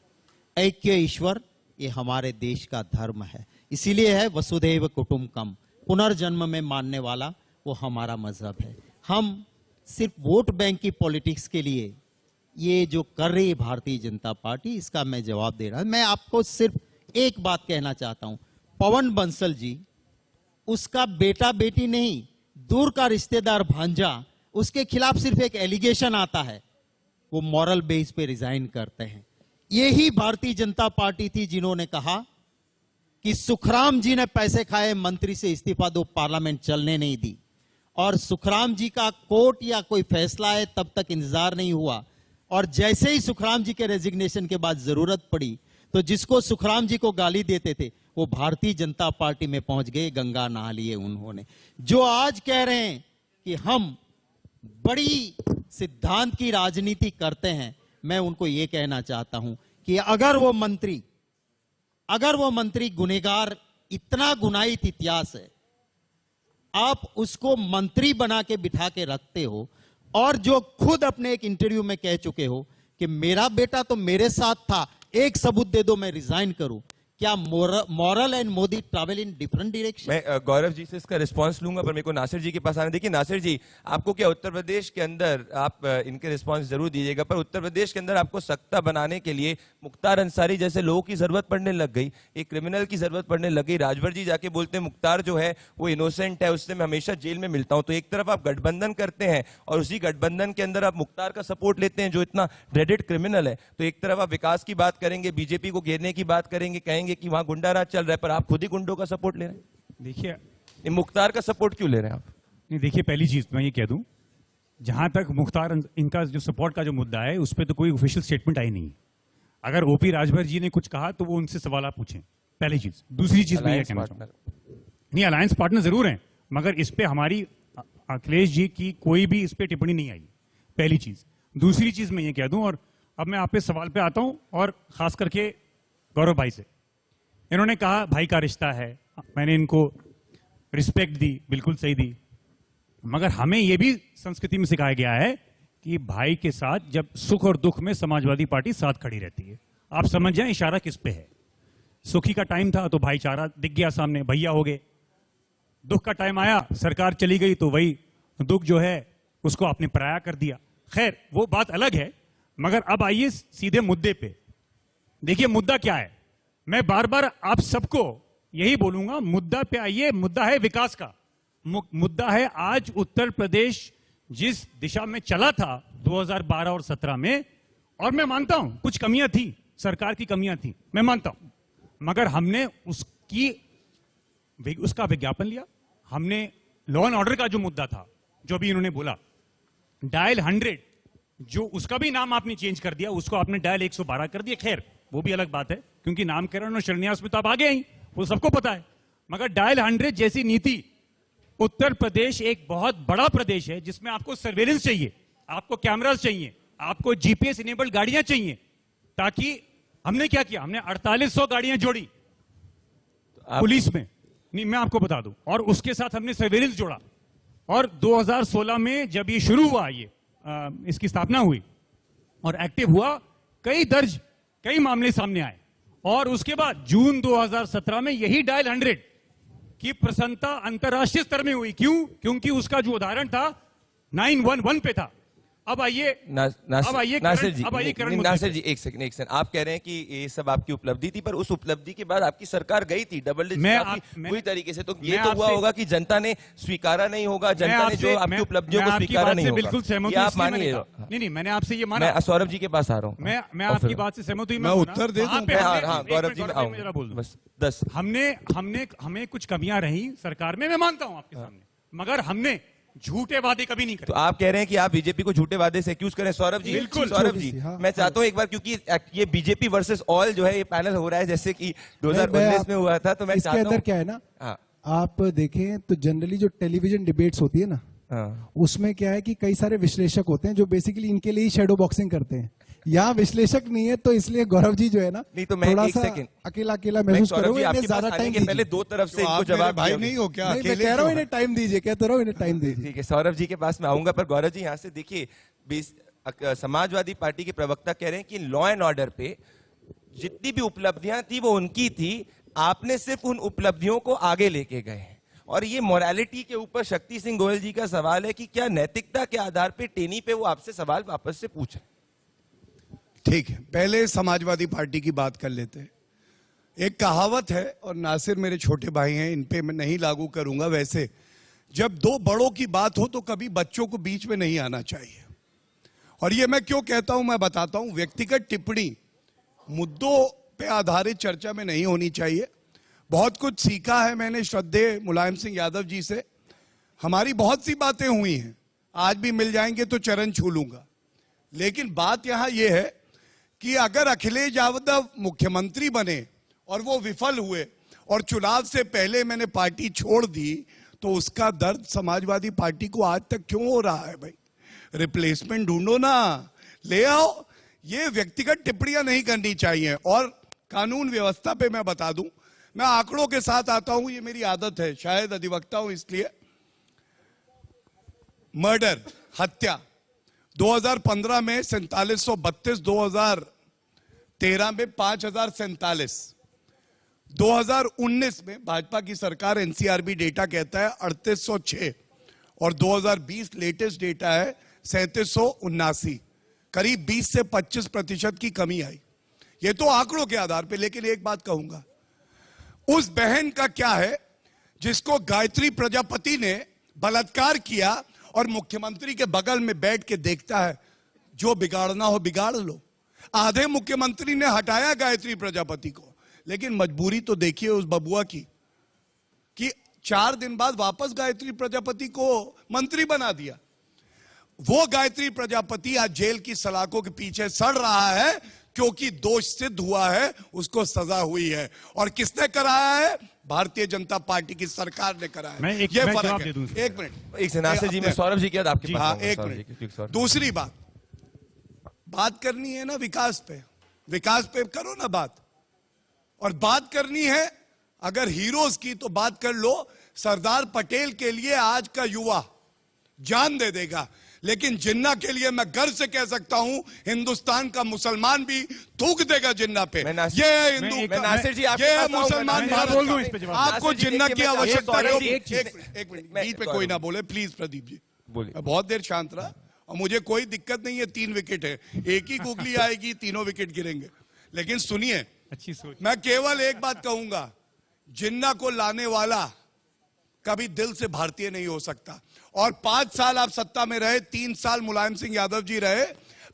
ऐक्य ईश्वर, ये हमारे देश का धर्म है। इसीलिए है वसुधैव कुटुंबकम, पुनर्जन्म में मानने वाला वो हमारा मजहब है। हम सिर्फ वोट बैंक की पॉलिटिक्स के लिए ये जो कर रही है भारतीय जनता पार्टी, इसका मैं जवाब दे रहा हूं। मैं आपको सिर्फ एक बात कहना चाहता हूं, पवन बंसल जी, उसका बेटा बेटी नहीं, दूर का रिश्तेदार भांजा, उसके खिलाफ सिर्फ एक एलिगेशन आता है, वो मॉरल बेस पे रिजाइन करते हैं। यही भारतीय जनता पार्टी थी जिन्होंने कहा कि सुखराम जी ने पैसे खाए, मंत्री से इस्तीफा दो, पार्लियामेंट चलने नहीं दी। और सुखराम जी का कोर्ट या कोई फैसला है तब तक इंतजार नहीं हुआ, और जैसे ही सुखराम जी के रेजिग्नेशन के बाद जरूरत पड़ी तो जिसको सुखराम जी को गाली देते थे वो भारतीय जनता पार्टी में पहुंच गए, गंगा नहा लिए उन्होंने। जो आज कह रहे हैं कि हम बड़ी सिद्धांत की राजनीति करते हैं, मैं उनको ये कहना चाहता हूं कि अगर वो मंत्री गुनहगार, इतना गुनाहित इतिहास है, आप उसको मंत्री बना के बिठा के रखते हो, और जो खुद अपने एक इंटरव्यू में कह चुके हो कि मेरा बेटा तो मेरे साथ था, एक सबूत दे दो मैं रिजाइन करूं। क्या moral and Modi travel in different direction? मैं गौरव जी से इसका रिस्पांस लूंगा, पर मेरे को नासिर जी के पास आना। देखिए नासिर जी, आपको क्या उत्तर प्रदेश के अंदर, आप इनके रिस्पांस जरूर दीजिएगा, पर उत्तर प्रदेश के अंदर आपको सत्ता बनाने के लिए मुख्तार अंसारी जैसे लोगों की जरूरत पड़ने लग गई, एक क्रिमिनल की जरूरत पड़ने लग गई। राजभर जी जाके बोलते हैं मुख्तार जो है वो इनोसेंट है, उससे मैं हमेशा जेल में मिलता हूं। तो एक तरफ आप गठबंधन करते हैं और उसी गठबंधन के अंदर आप मुख्तार का सपोर्ट लेते हैं जो इतना ड्रेडेड क्रिमिनल है, तो एक तरफ आप विकास की बात करेंगे, बीजेपी को घेरने की बात करेंगे, कहेंगे कहेंगे कि वहां गुंडा राज चल रहा है, पर आप खुद ही गुंडों का सपोर्ट ले रहे हैं। देखिए ये मुख्तार का सपोर्ट क्यों ले रहे हैं आप? नहीं, देखिए पहली चीज मैं ये कह दूं, जहां तक मुख्तार इनका जो सपोर्ट का जो मुद्दा है उस पर तो कोई ऑफिशियल स्टेटमेंट आई नहीं। अगर ओपी राजभर जी ने कुछ कहा तो वो उनसे सवाल आप पूछें, पहली चीज। दूसरी चीज मैं ये Alliance कहना partner। चाहूंगा, नहीं अलायंस पार्टनर जरूर हैं, मगर इस पे हमारी अखिलेश जी की कोई भी इस पे टिप्पणी नहीं आई, पहली चीज। दूसरी चीज मैं ये कह दूं, और अब मैं आप पे सवाल पे आता हूं, और खास करके गौरव भाई से। इन्होंने कहा भाई का रिश्ता है, मैंने इनको रिस्पेक्ट दी, बिल्कुल सही दी, मगर हमें यह भी संस्कृति में सिखाया गया है कि भाई के साथ जब सुख और दुख में समाजवादी पार्टी साथ खड़ी रहती है। आप समझ जाएं इशारा किस पे है। सुखी का टाइम था तो भाईचारा दिख गया सामने, भैया हो गए। दुख का टाइम आया, सरकार चली गई, तो वही दुख जो है उसको आपने पराया कर दिया। खैर वो बात अलग है, मगर अब आइए सीधे मुद्दे पे। देखिए मुद्दा क्या है, मैं बार बार आप सबको यही बोलूंगा, मुद्दा पे आइए। मुद्दा है विकास का, मुद्दा है आज उत्तर प्रदेश जिस दिशा में चला था 2012 और 17 में, और मैं मानता हूं कुछ कमियां थी, सरकार की कमियां थी, मैं मानता हूं, मगर हमने उसका विज्ञापन लिया। हमने लॉ एंड ऑर्डर का जो मुद्दा था, जो भी इन्होंने बोला, डायल 100, जो उसका भी नाम आपने चेंज कर दिया, उसको आपने डायल 112 कर दिया। खैर वो भी अलग बात है, क्योंकि नामकरण और शिलान्यास में तो आप आगे ही, वो सबको पता है। मगर डायल 100 जैसी नीति, उत्तर प्रदेश एक बहुत बड़ा प्रदेश है जिसमें आपको सर्वेलेंस चाहिए, आपको कैमरास चाहिए, आपको जीपीएस इनेबल्ड गाड़ियां चाहिए, ताकि हमने क्या किया, हमने 4800 गाड़ियां जोड़ी पुलिस में, नहीं मैं आपको बता दूं, और उसके साथ हमने सर्वेलेंस जोड़ा। और 2016 में जब ये शुरू हुआ, ये इसकी स्थापना हुई और एक्टिव हुआ, कई मामले सामने आए, और उसके बाद जून 2017 में यही डायल 100 की प्रसन्नता अंतरराष्ट्रीय स्तर में हुई। क्यों? क्योंकि उसका जो उदाहरण था 911 पे था। अब आइए नासिर जी, नासिर जी, जी एक सेकंड, आप कह रहे हैं कि ये सब आपकी उपलब्धि थी, पर उस उपलब्धि के बाद आपकी सरकार गई थी डबल डिजिट पूरी तरीके से, तो ये तो हुआ होगा कि जनता ने स्वीकारा नहीं होगा, जनता ने जो आपकी उपलब्धियों को स्वीकारा नहीं होगा। बिल्कुल सहमत हूं, आप मानिए। नहीं, मैंने आपसे ये माना। मैं सौरभ जी के पास आ रहा हूँ, मैं आपकी बात से सहमत हुई। मैं उत्तर दे दूं? हाँ गौरव जी, मैं बोल बस 10। हमें कुछ कमियां रही सरकार में, मैं मानता हूं आपके सामने, मगर हमने झूठे वादे कभी नहीं करे। तो आप कह रहे हैं कि आप बीजेपी को झूठे वादे से एक्यूज करें? सौरभ जी, बिल्कुल सौरभ जी, मैं चाहता हूं एक बार, क्योंकि ये बीजेपी वर्सेस ऑल जो है ये पैनल हो रहा है, जैसे कि 2019 में हुआ था, तो मैं इसके अंदर क्या है ना, आप देखें तो जनरली जो टेलीविजन डिबेट्स होती है ना, उसमें क्या है कि कई सारे विश्लेषक होते हैं जो बेसिकली इनके लिए ही शैडो बॉक्सिंग करते हैं। यहाँ विश्लेषक नहीं है, तो इसलिए गौरव जी जो है ना, नहीं तो मैं थोड़ा एक सा सेकंड अकेला महसूस कर रहे हो, ज्यादा टाइम पहले दो तरफ से इनको जवाब भाई नहीं हो क्या? मैं कह रहा हूँ इन्हें टाइम दीजिए, कहते रहो इन्हें टाइम दीजिए। ठीक है, सौरभ जी के पास मैं आऊंगा, पर गौरव जी यहाँ से देखिए, समाजवादी पार्टी के प्रवक्ता कह रहे हैं कि लॉ एंड ऑर्डर पे जितनी भी उपलब्धियां थी वो उनकी थी, आपने सिर्फ उन उपलब्धियों को आगे लेके गए हैं। और ये मोरालिटी के ऊपर शक्ति सिंह गोयल जी का सवाल है कि क्या नैतिकता के आधार पे टेनी पे वो आपसे सवाल वापस से पूछे? ठीक है, पहले समाजवादी पार्टी की बात कर लेते हैं। एक कहावत है, और नासिर मेरे छोटे भाई हैं, इन पे मैं नहीं लागू करूंगा। वैसे जब दो बड़ों की बात हो तो कभी बच्चों को बीच में नहीं आना चाहिए। और ये मैं क्यों कहता हूं मैं बताता हूं। व्यक्तिगत टिप्पणी मुद्दों पे आधारित चर्चा में नहीं होनी चाहिए। बहुत कुछ सीखा है मैंने श्रद्धेय मुलायम सिंह यादव जी से, हमारी बहुत सी बातें हुई हैं, आज भी मिल जाएंगे तो चरण छू लूंगा। लेकिन बात यहां यह है कि अगर अखिलेश यादव मुख्यमंत्री बने और वो विफल हुए और चुनाव से पहले मैंने पार्टी छोड़ दी, तो उसका दर्द समाजवादी पार्टी को आज तक क्यों हो रहा है? भाई रिप्लेसमेंट ढूंढो ना, ले आओ। ये व्यक्तिगत टिप्पणियां नहीं करनी चाहिए। और कानून व्यवस्था पे मैं बता दूं, मैं आंकड़ों के साथ आता हूं, ये मेरी आदत है, शायद अधिवक्ता हूं इसलिए। मर्डर, हत्या 2015 में 4732, 2013 में 5047, 2019 में भाजपा की सरकार, एनसीआरबी डेटा कहता है 3806, और 2020 लेटेस्ट डेटा है 3779। करीब 20 से 25% की कमी आई। ये तो आंकड़ों के आधार पे। लेकिन एक बात कहूंगा, उस बहन का क्या है जिसको गायत्री प्रजापति ने बलात्कार किया और मुख्यमंत्री के बगल में बैठ के देखता है, जो बिगाड़ना हो बिगाड़ लो। आधे मुख्यमंत्री ने हटाया गायत्री प्रजापति को, लेकिन मजबूरी तो देखिए उस बबुआ की कि 4 दिन बाद वापस गायत्री प्रजापति को मंत्री बना दिया। वो गायत्री प्रजापति आज जेल की सलाखों के पीछे सड़ रहा है क्योंकि दोष सिद्ध हुआ है, उसको सजा हुई है। और किसने कराया है? भारतीय जनता पार्टी की सरकार ने कराया है। मैं ये जवाब फर्क दे है। दूं इसमें। एक मिनट, एक से नासिर जी, मैं सौरभ जी के बाद आपके पास हाँ आऊंगा, एक सौरभ जी मिनट। क्योंकि सौरभ- दूसरी बात करनी है ना विकास पे करो ना बात। और बात करनी है अगर हीरोज की तो बात कर लो। सरदार पटेल के लिए आज का युवा जान दे देगा, लेकिन जिन्ना के लिए मैं गर्व से कह सकता हूं हिंदुस्तान का मुसलमान भी थूक देगा जिन्ना पे। मैं नासिर- ये है हिंदू मैं का- नासिर जी आपके ये है पास आऊंगा। मुसलमान मैं भारत बोल का। दूं इस पे जवाब। आपको नासिर जी, जिन्ना देखिए, की मैं आवश्यकता सौरभ नहीं जी, होगी। एक चीज- एक मिनट मैं- बीच पे कोई ना बोले प्लीज प्रदीप जी। बोलिए। मैं बहुत देर शांत रहा और मुझे कोई दिक्कत नहीं है। 3 विकेट है, एक ही गुगली आएगी, तीनों विकेट गिरेंगे। लेकिन सुनिए, अच्छी सोच। मैं केवल एक बात कहूंगा, जिन्ना को लाने वाला कभी दिल से भारतीय नहीं हो सकता। और 5 साल आप सत्ता में रहे, 3 साल मुलायम सिंह यादव जी रहे,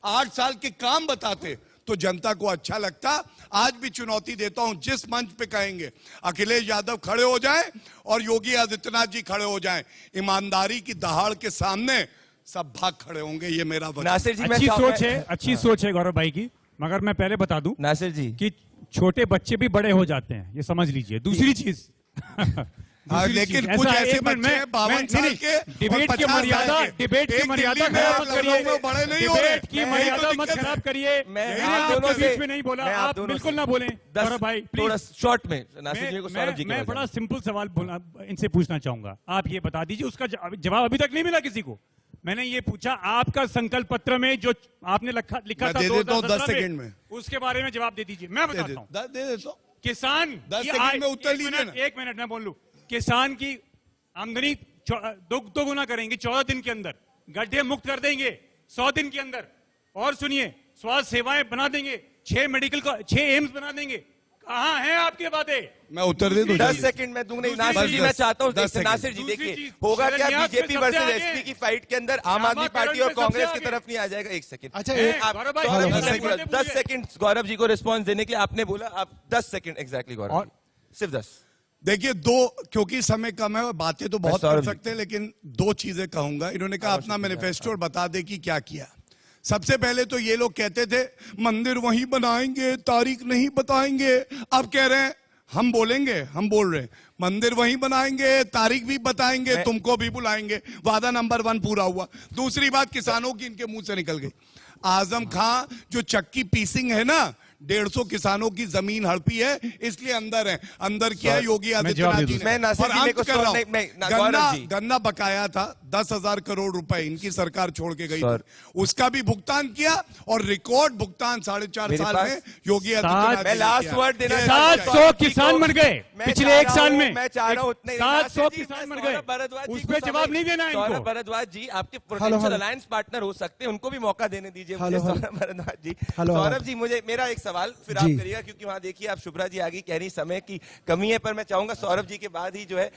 8 साल के काम बताते तो जनता को अच्छा लगता। आज भी चुनौती देता हूं, जिस मंच पे कहेंगे अखिलेश यादव खड़े हो जाएं और योगी आदित्यनाथ जी खड़े हो जाएं, ईमानदारी की दहाड़ के सामने सब भाग खड़े होंगे। ये मेरा वचन। नासिर जी, मैं अच्छी चाहूंगा- सोच है, अच्छी सोच है गौरव भाई की, मगर मैं पहले बता दूं नासिर जी, कि छोटे बच्चे भी बड़े हो जाते हैं, ये समझ लीजिए। दूसरी चीज लेकिन कुछ ऐसे बच्चे हैं 52 साल के और डिबेट की 50 साल मर्यादा के। डिबेट की एक मर्यादा दिल्ली में खराब और मत करिए। लखनऊ में बड़े नहीं हो रहे। डिबेट की यही तो मर्यादा मत दिक्कत है। खराब करिए। मैं मैंने आप आपके दोनों से- बीच में नहीं बोला, मैं आप आप दोनों बिल्कुल से- ना बोलें। 10 गौरव भाई थोड़ा प्लीज। शॉर्ट में नासिर जी को सौरभ जी के मैं बाद बड़ा सिंपल सवाल इनसे पूछना चाहूंगा। आप ये बता दीजिए, उसका जवाब अभी तक नहीं मिला किसी को। मैंने ये पूछा, आपका संकल्प पत्र में जो आपने लिखा मैं था दे देता हूं 10 2017 सेकंड में। उसके बारे में जवाब दे दीजिए। मैं बताता हूँ। दे देता हूं। किसान 10 की सेकंड आय- में उत्तर एक लीजिए मिनट, ना। एक मिनट मैं बोल लूं। किसान की आमदनी दो गुना करेंगे 14 दिन के अंदर, गड्ढे मुक्त कर देंगे 100 दिन के अंदर, और सुनिए स्वास्थ्य सेवाएं बना देंगे, 6 एम्स बना देंगे। कहां हैं आपके बातें? मैं उत्तर दे दूं? 10 सेकंड में दूंगा। दूसरी नासिर जी, चीज- मैं चाहता हूँ 10 सेकंड। नासिर जी दूसरी देखिए, चीज, होगा क्या शिलान्यास में बीजेपी सबसे वर्सेस आगे। एसपी की फाइट के अंदर आम आदमी नामाकरण पार्टी और में सबसे कांग्रेस की आगे। तरफ नहीं आ जाएगा। एक सेकंड। अच्छा, एक- आप गौरव भाई, सौरभ जी, हेलो, मैं हेलो। बोला, 10 सेकंड गौरव जी को रिस्पॉन्स देने के लिए आपने बोला, आप 10 सेकंड एग्जैक्टली गौरव और- जी, सिर्फ 10। देखिए, क्योंकि समय कम है, बातें तो बहुत सौरभ कर जी। सकते हैं, लेकिन 2 चीजें कहूंगा। इन्होंने कहा अपना मैनिफेस्टो और बता दे कि क्या किया। सबसे पहले तो ये लोग कहते थे मंदिर वहीं बनाएंगे, तारीख नहीं बताएंगे। अब कह रहे हैं हम बोलेंगे, हम बोल रहे हैं मंदिर वहीं बनाएंगे, तारीख भी बताएंगे, तुमको भी बुलाएंगे। वादा नंबर 1 पूरा हुआ। दूसरी बात किसानों की इनके मुंह से निकल गई। आजम खां जो चक्की पीसिंग है ना, 150 किसानों की जमीन हड़पी है, इसलिए अंदर है। अंदर किया है योगी मैं जवाब आदित्यनाथ दे जी दूं। मैं ने। नासिर और जी, मेरे अंत को कर रहा हूं, मैं गौरव जी। गन्ना बकाया था 10,000 करोड़ रुपए, इनकी सरकार छोड़ के गई सर। थी। उसका भी भुगतान किया और रिकॉर्ड भुगतान 4.5 मेरे साल पास में योगी सात- आदित्यनाथ मैं जी ने लास्ट किया। वर्ड देना ये चाहता हूं। 700 किसान मर गए मैं पिछले चाह 1 रहा साल हूं, में। मैं चाह रहा हूं उतने 700 किसान मर गए। सौरभ भारद्वाज जी उस को पे जवाब समय- नहीं देना है सौरभ इनको। भारद्वाज जी आपके hello, potential hello. Alliance partner हो सकते हैं, उनको भी मौका देने दीजिए मुझे। Hello, hello. Saurabh Bhardwaj ji, hello, Saurabh hello. जी, मुझे मेरा एक सवाल फिर आप जी। करिएगा, क्योंकि वहां देखिए आप शुभ्रा जी आगे कह रही समय की कमी है, पर मैं चाहूंगा सौरभ जी के बाद ही जो है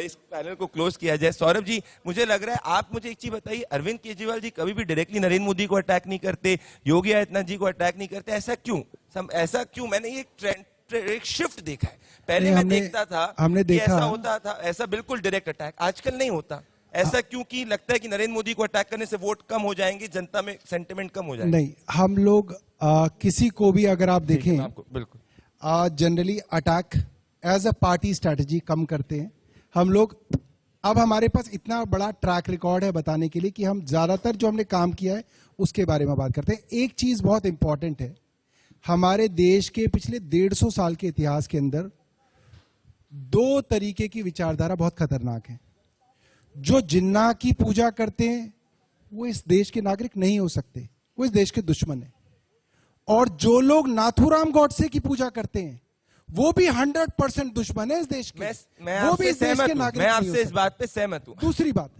इस पैनल को क्लोज किया जाए। सौरभ जी, मुझे लग रहा है आप मुझे एक चीज बताइए, अरविंद केजरीवाल जी कभी भी डायरेक्टली नरेंद्र मोदी को अटैक नहीं करते, योगी आदित्यनाथ जी को अटैक नहीं करते, ऐसा क्यों? ऐसा क्यों? मैंने ये ट्रेंड, एक शिफ्ट देखा है। पहले नहीं, मैं हमने- देखता था हमने कि देखा- ऐसा होता था, ऐसा बिल्कुल डायरेक्ट अटैक, आजकल नहीं होता। ऐसा क्योंकि लगता है कि नरेंद्र मोदी को अटैक करने से वोट कम हो जाएंगे, जनता में सेंटिमेंट कम हो जाएगा। नहीं, हम लोग किसी को भी अगर आप देखें आपको बिल्कुल generally attack as a party strategy कम करते हैं हम लोग। अब हमारे पास इतना बड़ा ट्रैक रिकॉर्ड है बताने के लिए कि हम ज्यादातर जो हमने काम किया है उसके बारे में बात करते हैं। एक चीज बहुत इंपॉर्टेंट है, हमारे देश के पिछले 150 साल के इतिहास के अंदर 2 तरीके की विचारधारा बहुत खतरनाक है। जो जिन्ना की पूजा करते हैं वो इस देश के नागरिक नहीं हो सकते, वो इस देश के दुश्मन है। और जो लोग नाथूराम गॉडसे की पूजा करते हैं वो भी 100% दुश्मन है इस देश के। मैं वो भी आपसे इस देश सहमत के हूं, नागरिक मैं नहीं हो आपसे इस सकते। बात पे सहमत हूं। दूसरी बात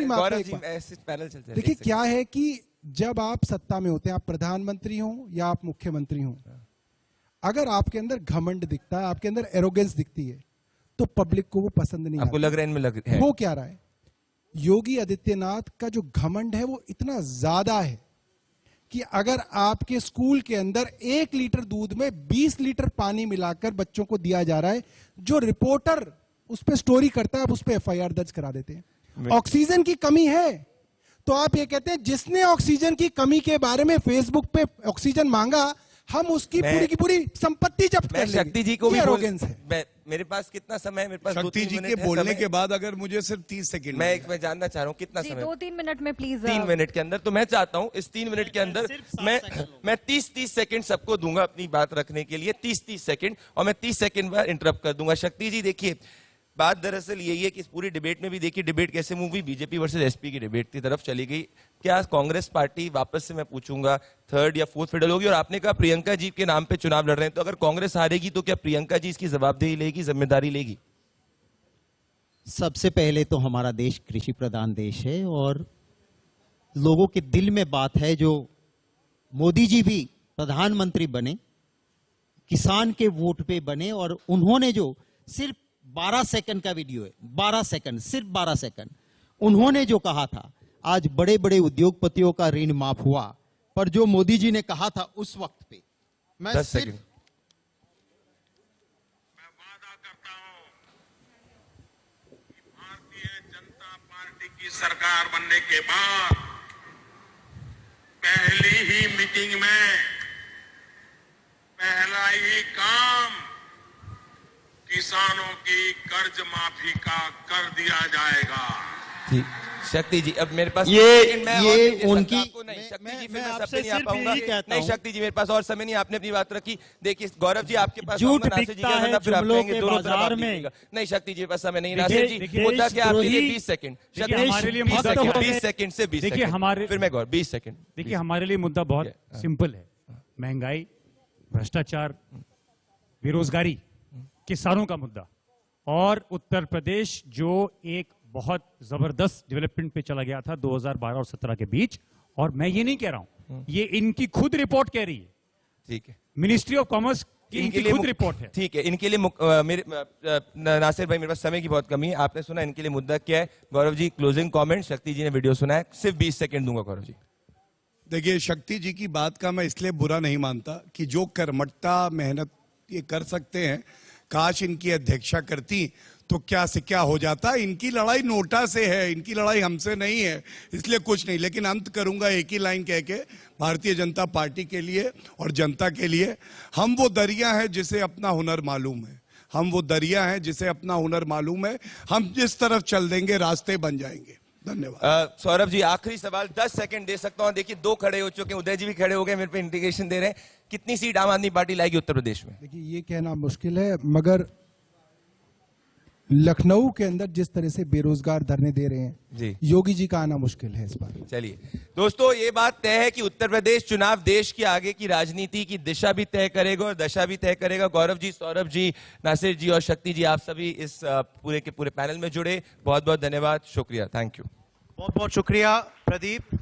गौरव एक जी, बात। ऐसे पैनल चलते हैं। देखिए एक क्या है कि जब आप सत्ता में होते हैं, आप प्रधानमंत्री हो या आप मुख्यमंत्री हो, अगर आपके अंदर घमंड दिखता है, आपके अंदर एरोगेंस दिखती है, तो पब्लिक को वो पसंद नहीं आपको आता। लग रहा है इनमें लग है वो क्या रहा है, योगी आदित्यनाथ का जो घमंड है वो इतना ज्यादा है कि अगर आपके स्कूल के अंदर 1 लीटर दूध में 20 लीटर पानी मिलाकर बच्चों को दिया जा रहा है, जो रिपोर्टर उस पर स्टोरी करता है आप उस पर FIR दर्ज करा देते हैं। ऑक्सीजन की कमी है तो आप ये कहते हैं जिसने ऑक्सीजन की कमी के बारे में फेसबुक पे ऑक्सीजन मांगा हम उसकी पूरी की पूरी संपत्ति जब्त कर लेंगे। शक्ति जी को भी arrogance है। मेरे पास कितना समय है? मेरे पास शक्ति जी के बोलने के बाद अगर मुझे सिर्फ 30 सेकंड मैं जानना चाह रहा हूँ कितना जी समय? 2-3 मिनट में प्लीज। 3 मिनट के अंदर। तो मैं चाहता हूं इस 3 मिनट के अंदर मैं 30 सेकंड सबको दूंगा अपनी बात रखने के लिए, 30 सेकंड, और मैं 30 सेकंड बाद इंटरप्ट कर दूंगा। शक्ति जी देखिए, बात दरअसल यही है कि इस पूरी डिबेट में भी देखिए डिबेट कैसे मूव हुई, बीजेपी वर्सेस एसपी की डिबेट की तरफ चली गई। क्या कांग्रेस पार्टी वापस से, मैं पूछूंगा, 3rd या 4th फिडल होगी? और आपने कहा प्रियंका जी के नाम पे चुनाव लड़ रहे हैं, तो अगर कांग्रेस हारेगी तो क्या प्रियंका जी इसकी जवाबदेही लेगी, जिम्मेदारी लेगी? सबसे पहले तो हमारा देश कृषि प्रधान देश है और लोगों के दिल में बात है। जो मोदी जी भी प्रधानमंत्री बने, किसान के वोट पे बने, और उन्होंने जो सिर्फ 12 सेकंड का वीडियो है, 12 सेकंड, सिर्फ 12 सेकंड, उन्होंने जो कहा था, आज बड़े बड़े उद्योगपतियों का ऋण माफ हुआ, पर जो मोदी जी ने कहा था उस वक्त पे, मैं 10 सिर्फ सेकंड। मैं वादा करता हूं कि भारतीय जनता पार्टी की सरकार बनने के बाद पहली ही मीटिंग में पहला ही काम किसानों की कर्ज माफी का कर दिया जाएगा। ठीक, शक्ति जी अब मेरे पास ये उनकी नहीं, शक्ति मैं- जी मैं फिर मैं आपसे सब पे नहीं आ सिर्फ पाऊंगा। यही कहता नहीं हूं। शक्ति जी मेरे पास और समय नहीं, आपने अपनी बात रखी। देखिए गौरव जी आपके पास झूठ आऊंगा, नासिर जी बिकता के है साथ फिर आप जुमलों कहेंगे, के दोनों तरफ बाजार आप में। दीजिएगा। नहीं शक्ति जी के पास समय नहीं, देखिए- नासिर जी देखिए, मुद्दा क्या आपके लिए? देशद्रोही- 20 सेकंड। देखिए, शक्ति हमारे लिए 20 मुद्दा सेकंड, तो है- 20 सेकंड से 20 देखिए, सेकंड। हमारे- फिर मैं गौर 20 सेकंड। देखिए हमारे लिए मुद्दा बहुत हाँ। सिंपल है। महंगाई, भ्रष्टाचार, बेरोजगारी, किसानों का मुद्दा, और उत्तर प्रदेश जो एक बहुत जबरदस्त डेवलपमेंट पे चला गया था 2012 और 17 के बीच। और मैं ये नहीं कह रहा हूं, ये इनकी खुद रिपोर्ट कह रही है, ठीक है, मिनिस्ट्री ऑफ कॉमर्स की इनकी खुद रिपोर्ट है। ठीक है, इनके लिए मेरे नासिर भाई मेरे पास समय की बहुत कमी है, आपने सुना इनके लिए मुद्दा क्या है? गौरव जी क्लोजिंग कमेंट, शक्ति जी ने वीडियो सुना है, सिर्फ 20 सेकंड दूंगा गौरव जी। देखिए शक्ति जी की बात का मैं इसलिए बुरा नहीं मानता कि जो कर्मठता मेहनत ये कर सकते हैं, काश इनकी अध्यक्षा करती तो क्या से क्या हो जाता। इनकी लड़ाई नोटा से है, इनकी लड़ाई हमसे नहीं है, इसलिए कुछ नहीं। लेकिन अंत करूंगा एक ही लाइन कह के, भारतीय जनता पार्टी के लिए और जनता के लिए, हम वो दरिया हैं जिसे अपना हुनर मालूम है, हम वो दरिया हैं जिसे अपना हुनर मालूम है, हम जिस तरफ चल देंगे रास्ते बन जाएंगे। धन्यवाद। सौरभ जी आखिरी सवाल 10 सेकंड दे सकता हूं। देखिए 2 खड़े हो चुके हैं, उदय जी भी खड़े हो गए, मेरे पे इंडिकेशन दे रहे हैं। कितनी सीट आम आदमी पार्टी लाएगी उत्तर प्रदेश में? देखिए ये कहना मुश्किल है, मगर लखनऊ के अंदर जिस तरह से बेरोजगार धरने दे रहे जी। हैं, योगी जी का आना मुश्किल है इस बार। चलिए दोस्तों, ये बात तय है कि उत्तर प्रदेश चुनाव देश की आगे की राजनीति की दिशा भी तय करेगा और दशा भी तय करेगा। गौरव जी, सौरभ जी, नासिर जी और शक्ति जी, आप सभी इस पूरे के पूरे पैनल में जुड़े, बहुत बहुत धन्यवाद, शुक्रिया, थैंक यू। बहुत बहुत शुक्रिया प्रदीप।